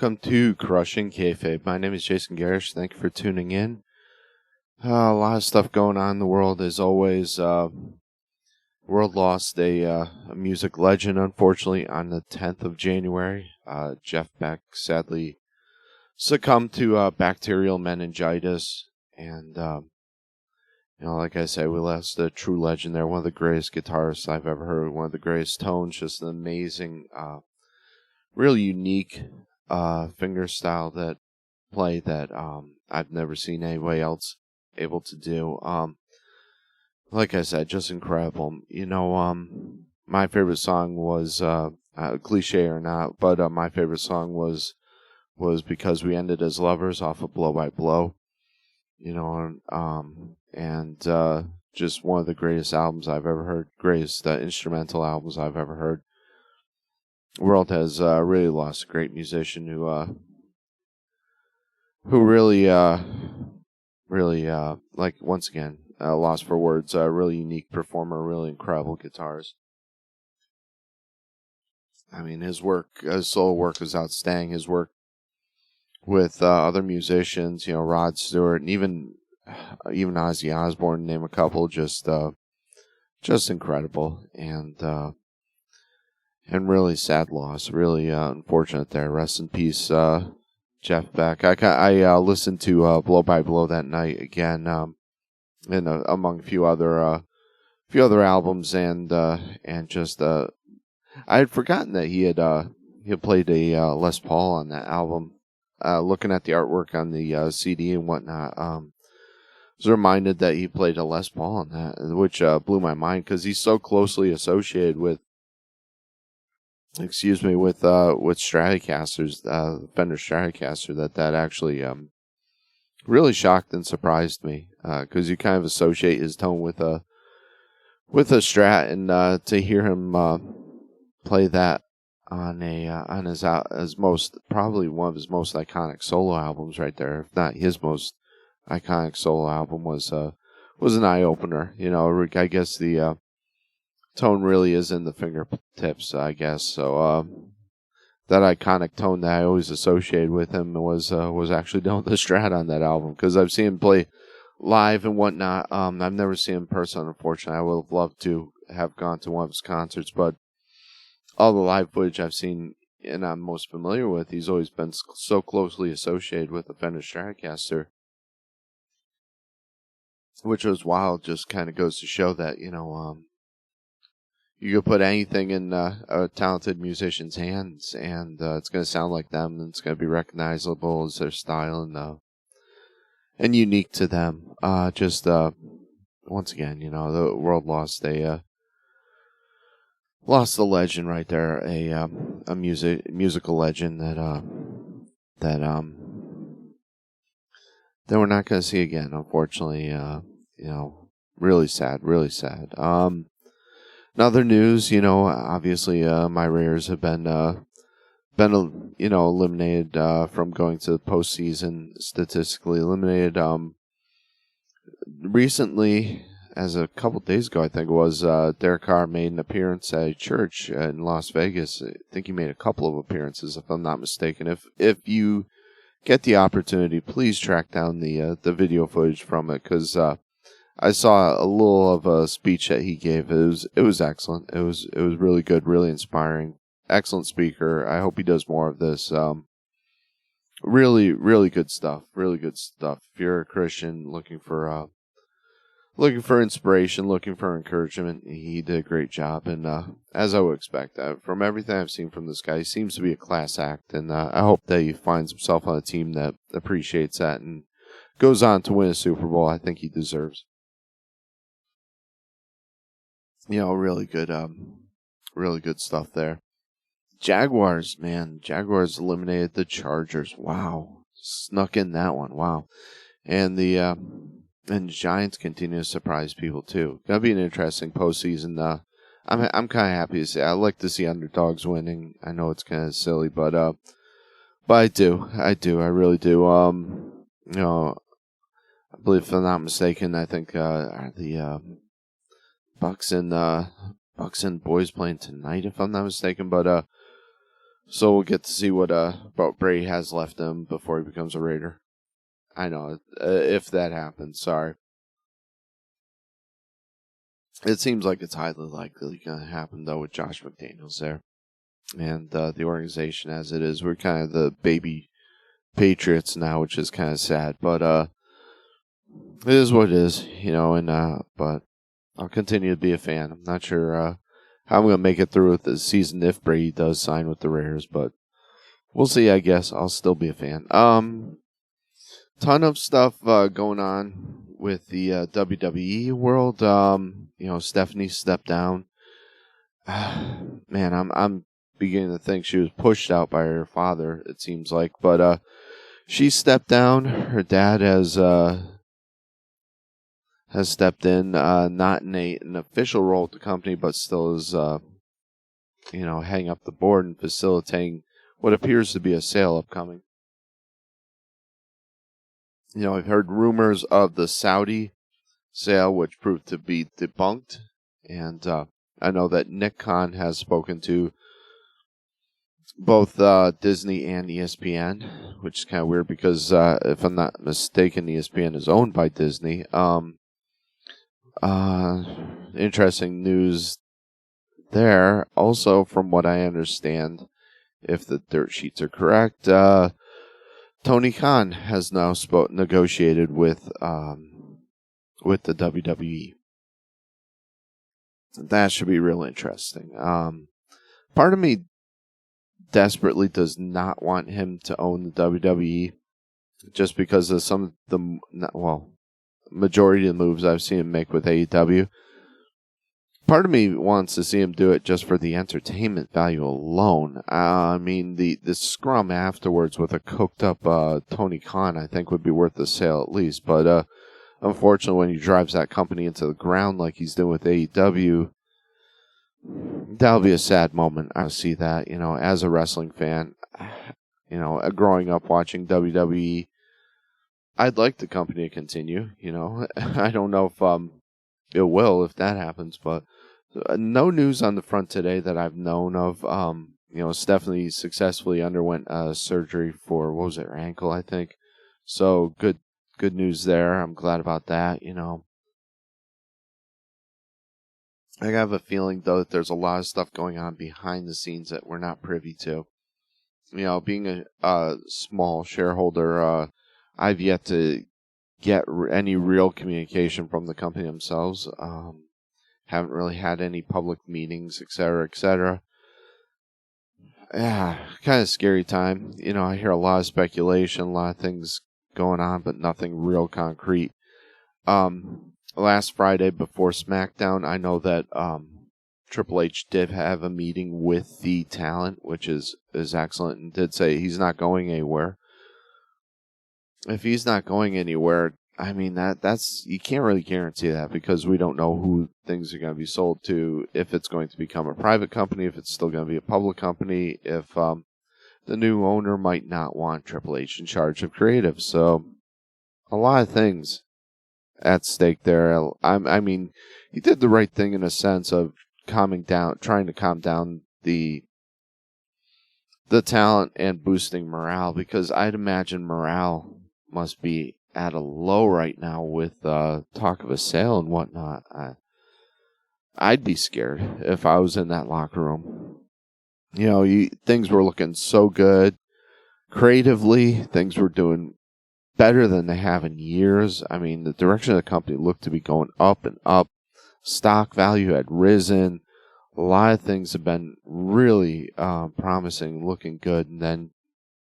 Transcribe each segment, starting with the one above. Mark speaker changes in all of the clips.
Speaker 1: welcome to Crushing Kayfabe. My name is Jason Garish. Thank you for tuning in. A lot of stuff going on in the world, as always. World lost a music legend, unfortunately, on the 10th of January. Jeff Beck sadly succumbed to bacterial meningitis, and like I said, we lost a true legend there. One of the greatest guitarists I've ever heard. One of the greatest tones. Just an amazing, really unique finger style that I've never seen anybody else able to do. Like I said, just incredible. My favorite song was cliche or not, but my favorite song was Because We Ended as Lovers off of Blow by Blow. Just one of the greatest albums I've ever heard, greatest instrumental albums I've ever heard. The world has really lost a great musician who really, like, once again, lost for words, a really unique performer, really incredible guitars. I mean, his solo work was outstanding. His work with other musicians, Rod Stewart, and even Ozzy Osbourne, name a couple, just incredible, and really sad loss, really unfortunate there. Rest in peace, Jeff Beck. I listened to Blow by Blow that night again, and among a few other albums, and just I had forgotten that he had played a Les Paul on that album. Looking at the artwork on the CD and whatnot, I was reminded that he played a Les Paul on that, which blew my mind because he's so closely associated with Stratocasters, Fender Stratocaster, that actually really shocked and surprised me, because you kind of associate his tone with a Strat, and to hear him play that on his most, probably one of his most iconic solo albums right there, if not his most iconic solo album, was an eye opener. I guess the tone really is in the fingertips, I guess. So that iconic tone that I always associated with him was actually done with the Strat on that album, because I've seen him play live and whatnot. I've never seen him in person, unfortunately. I would have loved to have gone to one of his concerts, but all the live footage I've seen and I'm most familiar with, he's always been so closely associated with the Fender Stratocaster, which was wild. Just kind of goes to show that, you could put anything in a talented musician's hands, and it's going to sound like them, and it's going to be recognizable as their style and unique to them. Once again, the world lost a legend right there, a musical legend that we're not going to see again, unfortunately. Really sad, really sad. In other news, obviously, my Raiders have been eliminated from going to the postseason, statistically eliminated. Recently, as a couple days ago, I think it was, Derek Carr made an appearance at a church in Las Vegas. I think he made a couple of appearances, if I'm not mistaken. If you get the opportunity, please track down the video footage from it, because I saw a little of a speech that he gave. It was excellent. It was really good, really inspiring. Excellent speaker. I hope he does more of this. Really, really good stuff. Really good stuff. If you're a Christian looking for inspiration, looking for encouragement, he did a great job. And as I would expect, from everything I've seen from this guy, he seems to be a class act. And I hope that he finds himself on a team that appreciates that and goes on to win a Super Bowl. I think he deserves. Really good stuff there. Jaguars eliminated the Chargers. Wow. Snuck in that one. Wow. And the Giants continue to surprise people too. Gonna be an interesting postseason. I'm kind of happy to see. I like to see underdogs winning. I know it's kind of silly, but I do. I really do. I believe, if I'm not mistaken, I think the Bucks and boys playing tonight, if I'm not mistaken. But So we'll get to see what Brady has left him before he becomes a Raider. I know, if that happens, sorry. It seems like it's highly likely going to happen, though, with Josh McDaniels there. And the organization as it is, we're kind of the baby Patriots now, which is kind of sad. But it is what it is, but I'll continue to be a fan. I'm not sure how I'm going to make it through with the season if Brady does sign with the Raiders, but we'll see, I guess. I'll still be a fan. Ton of stuff going on with the WWE world. Stephanie stepped down. Man, I'm beginning to think she was pushed out by her father, it seems like. But she stepped down. Her dad has stepped in, not in an official role at the company, but still is, heading up the board and facilitating what appears to be a sale upcoming. I've heard rumors of the Saudi sale, which proved to be debunked. And I know that Nick Khan has spoken to both Disney and ESPN, which is kind of weird because, if I'm not mistaken, ESPN is owned by Disney. Interesting news there. Also, from what I understand, if the dirt sheets are correct, Tony Khan has now negotiated with the WWE. That should be real interesting. Part of me desperately does not want him to own the WWE, just because of some of the majority of the moves I've seen him make with AEW. Part of me wants to see him do it just for the entertainment value alone. The scrum afterwards with a cooked up Tony Khan, I think, would be worth the sale at least. But unfortunately, when he drives that company into the ground like he's doing with AEW, that'll be a sad moment. I see that, as a wrestling fan, growing up watching WWE, I'd like the company to continue. I don't know if it will if that happens, but no news on the front today that I've known of. Stephanie successfully underwent surgery for, what was it, her ankle, I think. So good news there. I'm glad about that. I have a feeling, though, that there's a lot of stuff going on behind the scenes that we're not privy to. Being a small shareholder, I've yet to get any real communication from the company themselves. Haven't really had any public meetings, etc., etc. Yeah, kind of scary time. I hear a lot of speculation, a lot of things going on, but nothing real concrete. Last Friday before SmackDown, I know that Triple H did have a meeting with the talent, which is excellent, and did say he's not going anywhere. If he's not going anywhere, that's you can't really guarantee that because we don't know who things are going to be sold to, if it's going to become a private company, if it's still going to be a public company, if the new owner might not want Triple H in charge of creative. So a lot of things at stake there. He did the right thing in a sense of trying to calm down the talent and boosting morale, because I'd imagine morale must be at a low right now with talk of a sale and whatnot. I'd be scared if I was in that locker room. Things were looking so good. Creatively, things were doing better than they have in years. The direction of the company looked to be going up and up. Stock value had risen. A lot of things have been really promising, looking good, and then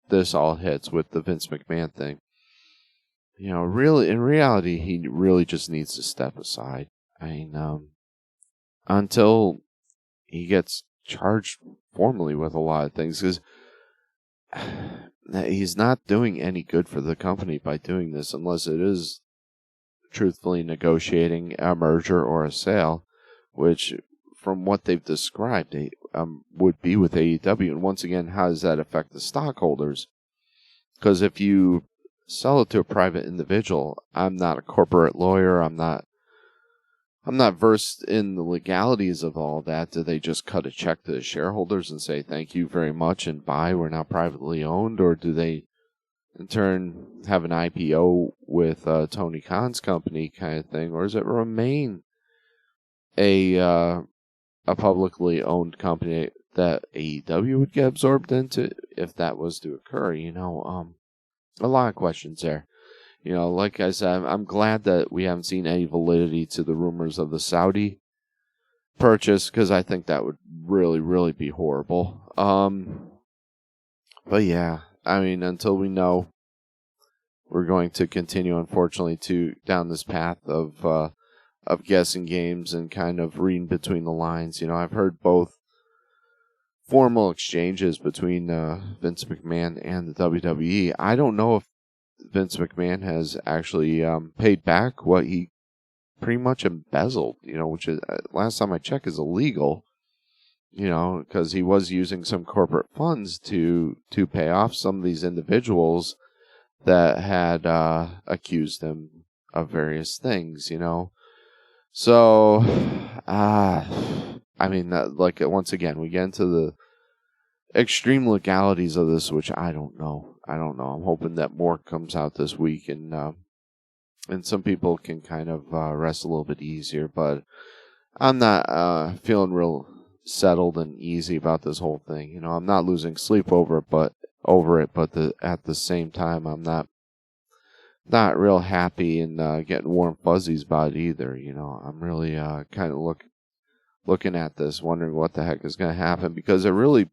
Speaker 1: this all hits with the Vince McMahon thing. Really, in reality, he really just needs to step aside. Until he gets charged formally with a lot of things, because he's not doing any good for the company by doing this, unless it is truthfully negotiating a merger or a sale, which, from what they've described, would be with AEW. And once again, how does that affect the stockholders? Because if you sell it to a private individual, I'm not a corporate lawyer, I'm not I'm not versed in the legalities of all that. Do they just cut a check to the shareholders and say thank you very much and bye, we're now privately owned? Or do they in turn have an IPO with Tony Khan's company kind of thing? Or does it remain a publicly owned company that AEW would get absorbed into if that was to occur? A lot of questions there. Like I said, I'm glad that we haven't seen any validity to the rumors of the Saudi purchase, because I think that would really, really be horrible. But yeah, I mean, until we know, we're going to continue, unfortunately, down this path of guessing games and kind of reading between the lines. I've heard both formal exchanges between Vince McMahon and the WWE. I don't know if Vince McMahon has actually paid back what he pretty much embezzled, which is, last time I checked, is illegal, because he was using some corporate funds to pay off some of these individuals that had accused him of various things, So, I mean, once again, we get into the extreme legalities of this, which I don't know. I'm hoping that more comes out this week, and some people can kind of rest a little bit easier. But I'm not feeling real settled and easy about this whole thing. I'm not losing sleep over it, but at the same time, I'm not real happy and getting warm fuzzies about it either. I'm really kind of looking at this, wondering what the heck is going to happen, because it really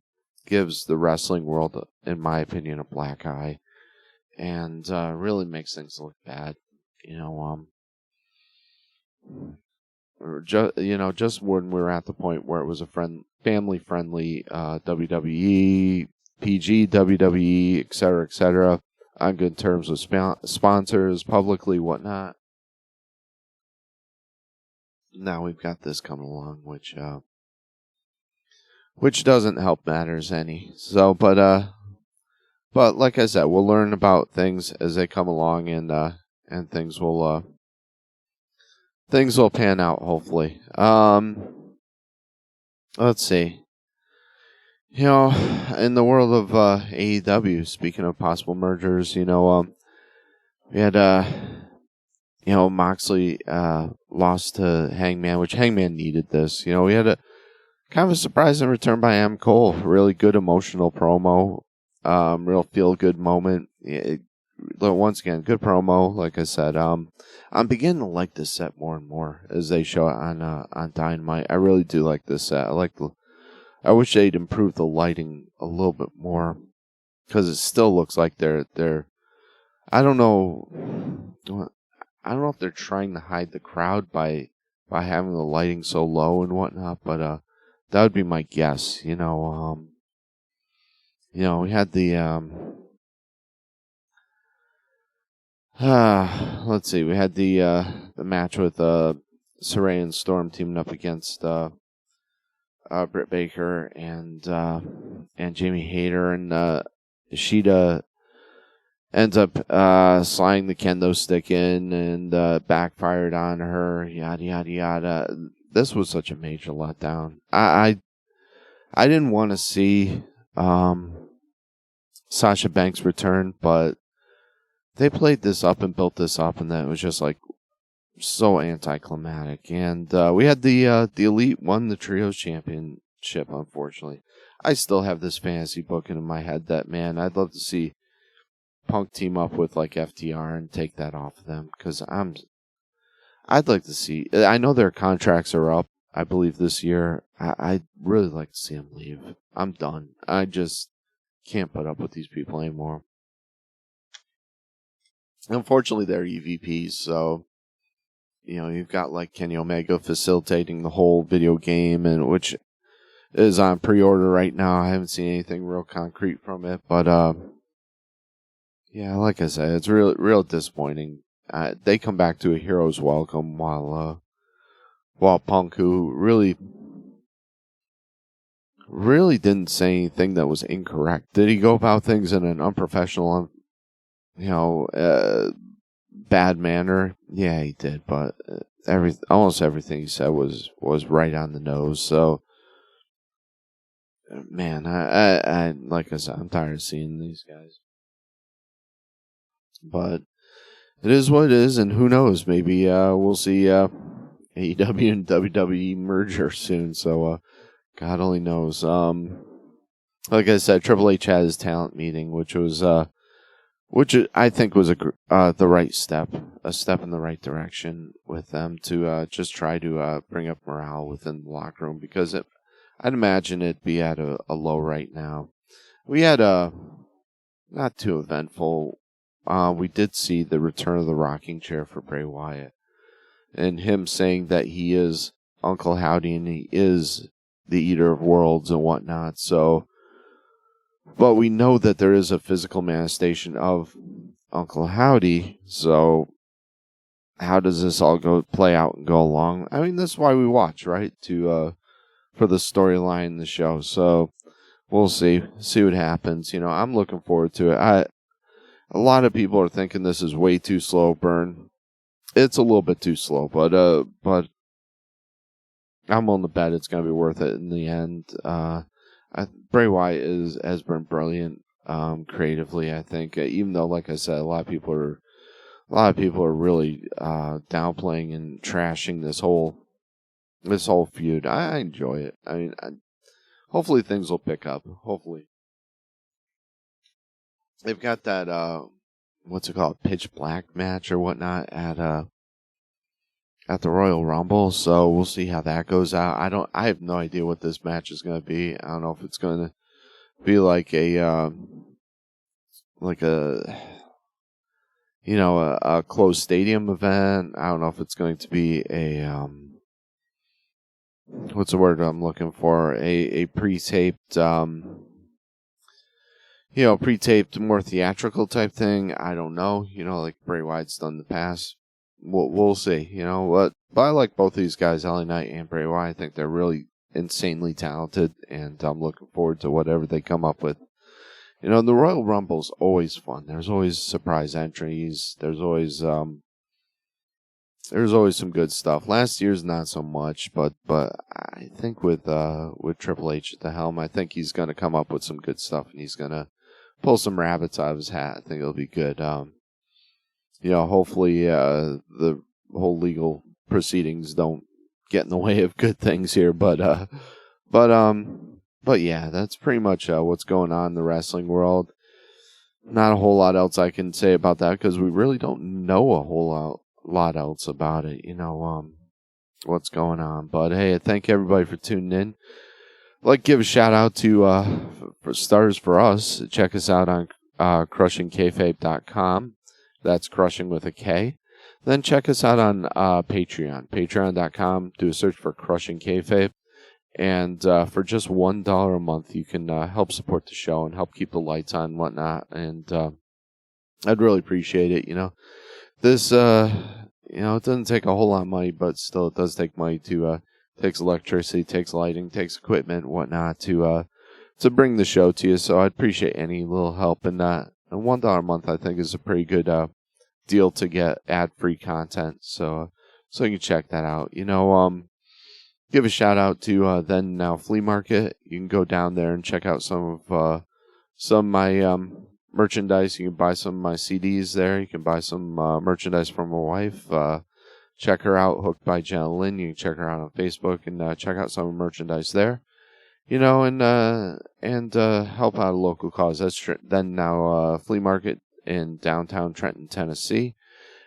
Speaker 1: gives the wrestling world, in my opinion, a black eye, and really makes things look bad. Just when we were at the point where it was a family-friendly WWE, PG, WWE, etc., on good terms with sponsors, publicly, whatnot. Now we've got this coming along, which doesn't help matters any. So, but like I said, we'll learn about things as they come along, and things will pan out, hopefully. Let's see. In the world of AEW, speaking of possible mergers, we had Moxley lost to Hangman, which Hangman needed this. We had a kind of a surprising return by Adam Cole. Really good emotional promo. Real feel-good moment. Once again, good promo, like I said. I'm beginning to like this set more and more as they show it on Dynamite. I really do like this set. I wish they'd improve the lighting a little bit more, because it still looks like they're I don't know if they're trying to hide the crowd by having the lighting so low and whatnot, but that would be my guess. We had the let's see, we had the match with Saraya and Storm teaming up against Britt Baker and Jamie Hayter, and Ishida ends up sliding the kendo stick in and backfired on her. Yada yada yada. This was such a major letdown. I didn't want to see Sasha Banks return, but they played this up and built this up, and then it was just like so anticlimactic. And we had the Elite won the Trios Championship, unfortunately. I still have this fantasy booking in my head that, man, I'd love to see Punk team up with like FTR and take that off of them, because I'd like to see. I know their contracts are up, I believe, this year. I'd really like to see them leave. I'm done. I just can't put up with these people anymore. Unfortunately, they're EVPs, so you've got like Kenny Omega facilitating the whole video game, and which is on pre-order right now. I haven't seen anything real concrete from it, but yeah, like I said, it's real disappointing. They come back to a hero's welcome while Punk, who really didn't say anything that was incorrect. Did he go about things in an unprofessional, bad manner? Yeah, he did, but almost everything he said was right on the nose. So, man, I like I said, I'm tired of seeing these guys. But it is what it is, and who knows? Maybe we'll see AEW and WWE merger soon. So God only knows. Like I said, Triple H had his talent meeting, which I think was the right step, a step in the right direction with them to just try to bring up morale within the locker room, because I'd imagine it'd be at a low right now. We had a not too eventful. We did see the return of the rocking chair for Bray Wyatt, and him saying that he is Uncle Howdy and he is the Eater of Worlds and whatnot. So, but we know that there is a physical manifestation of Uncle Howdy. So, how does this all play out and go along? I mean, that's why we watch, right? For the storyline in the show. So, we'll see what happens. I'm looking forward to it. A lot of people are thinking this is way too slow burn. It's a little bit too slow, but I'm willing to bet it's going to be worth it in the end. Bray Wyatt has been brilliant creatively, I think. Even though, like I said, a lot of people are really downplaying and trashing this whole feud. I enjoy it. I mean, hopefully things will pick up. Hopefully. They've got that, what's it called, pitch black match or whatnot at the Royal Rumble, so we'll see how that goes out. I have no idea what this match is going to be. I don't know if it's going to be like a closed stadium event. I don't know if it's going to be a, what's the word I'm looking for? A pre-taped, pre-taped, more theatrical type thing. I don't know. Like Bray Wyatt's done in the past. We'll see. But I like both these guys, LA Knight and Bray Wyatt. I think they're really insanely talented, and I'm looking forward to whatever they come up with. The Royal Rumble's always fun. There's always surprise entries. There's always some good stuff. Last year's not so much, but I think with Triple H at the helm, I think he's going to come up with some good stuff, and he's going to pull some rabbits out of his hat. I think it'll be good. Hopefully the whole legal proceedings don't get in the way of good things here. But yeah, that's pretty much what's going on in the wrestling world. Not a whole lot else I can say about that, because we really don't know a whole lot else about it. What's going on. But hey, I thank everybody for tuning in. I'd like to give a shout out to for starters for us. Check us out on crushingkayfabe.com. That's crushing with a K. Then check us out on Patreon. Patreon.com. Do a search for Crushing Kayfabe. And for just $1 a month, you can help support the show and help keep the lights on and whatnot. And I'd really appreciate it. This, it doesn't take a whole lot of money, but still it does take money to, takes electricity, takes lighting, takes equipment and whatnot to bring the show to you. So I'd appreciate any little help in that. And $1 a month, I think, is a pretty good deal to get ad-free content. So you can check that out. Give a shout out to Then Now Flea Market. You can go down there and check out some of my merchandise. You can buy some of my CDs there. You can buy some merchandise from my wife. Check her out, Hooked by Jenna Lynn. You can check her out on Facebook and check out some of the merchandise there. And help out a local cause. That's Then Now Flea Market in downtown Trenton, Tennessee.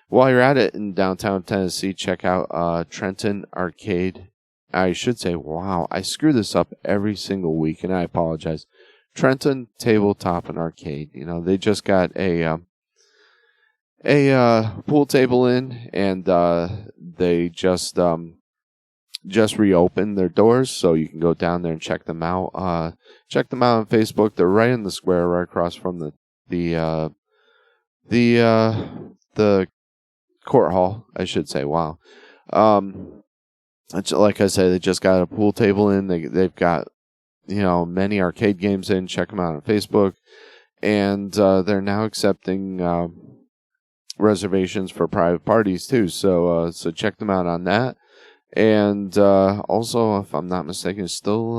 Speaker 1: While you're at it in downtown Tennessee, check out Trenton Arcade. I should say, wow, I screw this up every single week, and I apologize. Trenton Tabletop and Arcade. They just got a pool table in, and they just reopened their doors, so you can go down there and check them out. Check them out on Facebook. They're right in the square, right across from the court hall, I should say. Wow. Like I said, they just got a pool table in. They've got many arcade games in. Check them out on Facebook, and they're now accepting reservations for private parties too. So check them out on that. And also, if I'm not mistaken, is still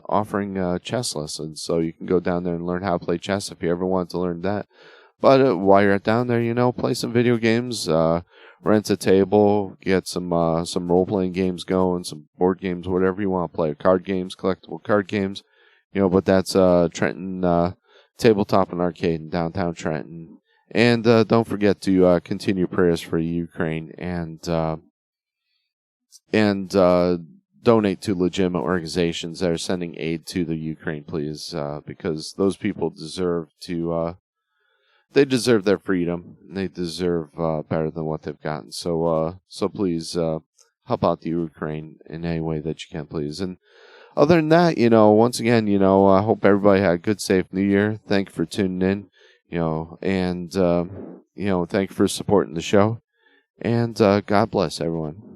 Speaker 1: offering chess lessons. So you can go down there and learn how to play chess if you ever want to learn that. But while you're down there, play some video games, rent a table, get some role-playing games going, some board games, whatever you want to play, card games, collectible card games. But that's Trenton Tabletop and Arcade in downtown Trenton. And don't forget to continue prayers for Ukraine and donate to legitimate organizations that are sending aid to the Ukraine, please, because those people deserve to. They deserve their freedom. They deserve better than what they've gotten. So please help out the Ukraine in any way that you can, please. And other than that, once again, I hope everybody had a good, safe New Year. Thank you for tuning in, and thank you for supporting the show. And God bless everyone.